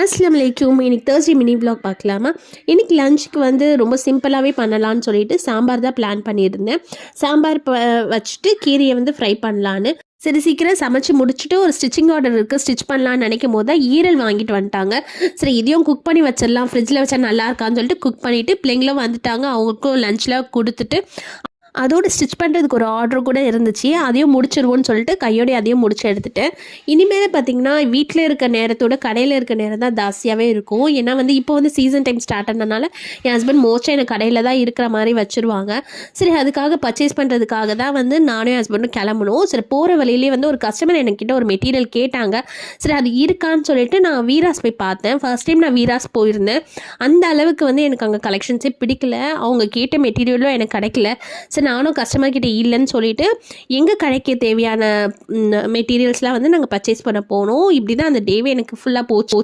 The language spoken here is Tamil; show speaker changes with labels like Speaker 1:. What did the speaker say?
Speaker 1: அஸ்ஸலாமு அலைக்கும். இன்னைக்கு தேர்ஸ்டே மினி வ்ளாக் பார்க்கலாமா? இன்னைக்கு லஞ்சுக்கு வந்து ரொம்ப சிம்பிளாகவே பண்ணலான்னு சொல்லிட்டு சாம்பார் தான் பிளான் பண்ணியிருந்தேன். சாம்பார் வச்சுட்டு கீரையை வந்து ஃப்ரை பண்ணலான்னு. சரி சீக்கிரம் சமைச்சு முடிச்சுட்டு ஒரு ஸ்டிச்சிங் ஆர்டர் இருக்குது, ஸ்டிச் பண்ணலான்னு நினைக்கும் போது தான் ஈரல் வாங்கிட்டு வந்துட்டாங்க. சரி இதையும் குக் பண்ணி வச்சிடலாம், ஃப்ரிட்ஜில் வச்சா நல்லா இருக்கான்னு சொல்லிட்டு குக் பண்ணிவிட்டு பிள்ளைங்களும் வந்துட்டாங்க. அவங்களுக்கும் லஞ்சில் கொடுத்துட்டு அதோடு ஸ்டிச் பண்ணுறதுக்கு ஒரு ஆர்டர் கூட இருந்துச்சு, அதையும் முடிச்சிருவோன்னு சொல்லிட்டு கையோடைய அதையும் முடிச்சு எடுத்துட்டேன். இனிமேல் பார்த்திங்கன்னா வீட்டில் இருக்க நேரத்தோட கடையில் இருக்க நேரம் தான் ஜாஸ்தியாகவே இருக்கும். ஏன்னா வந்து இப்போ வந்து சீசன் டைம் ஸ்டார்ட் ஆனதுனால என் ஹஸ்பண்ட் மோஸ்ட்டாக எனக்கு கடையில் தான் இருக்கிற மாதிரி வச்சுருவாங்க. சரி அதுக்காக பர்ச்சேஸ் பண்ணுறதுக்காக தான் வந்து நானும் என் ஹஸ்பண்டும் கிளம்பணும். சரி போகிற வழியிலே வந்து ஒரு கஸ்டமர் என்கிட்ட ஒரு மெட்டீரியல் கேட்டாங்க. சரி அது இருக்கான்னு சொல்லிட்டு நான் வீராஸ் போய் பார்த்தேன். ஃபர்ஸ்ட் டைம் நான் வீராஸ் போயிருந்தேன். அந்த அளவுக்கு வந்து எனக்கு அங்கே கலெக்ஷன்ஸே பிடிக்கல, அவங்க கேட்ட மெட்டீரியலும் எனக்கு கிடைக்கல. சரி நானும் கஸ்டமர்கிட்ட இல்லைன்னு சொல்லிட்டு எங்கள் கடைக்கு தேவையான மெட்டீரியல்ஸ்லாம் வந்து நாங்கள் பர்ச்சேஸ் பண்ண போனோம். இப்படி தான் அந்த டேவே எனக்கு ஃபுல்லாக போச்சு.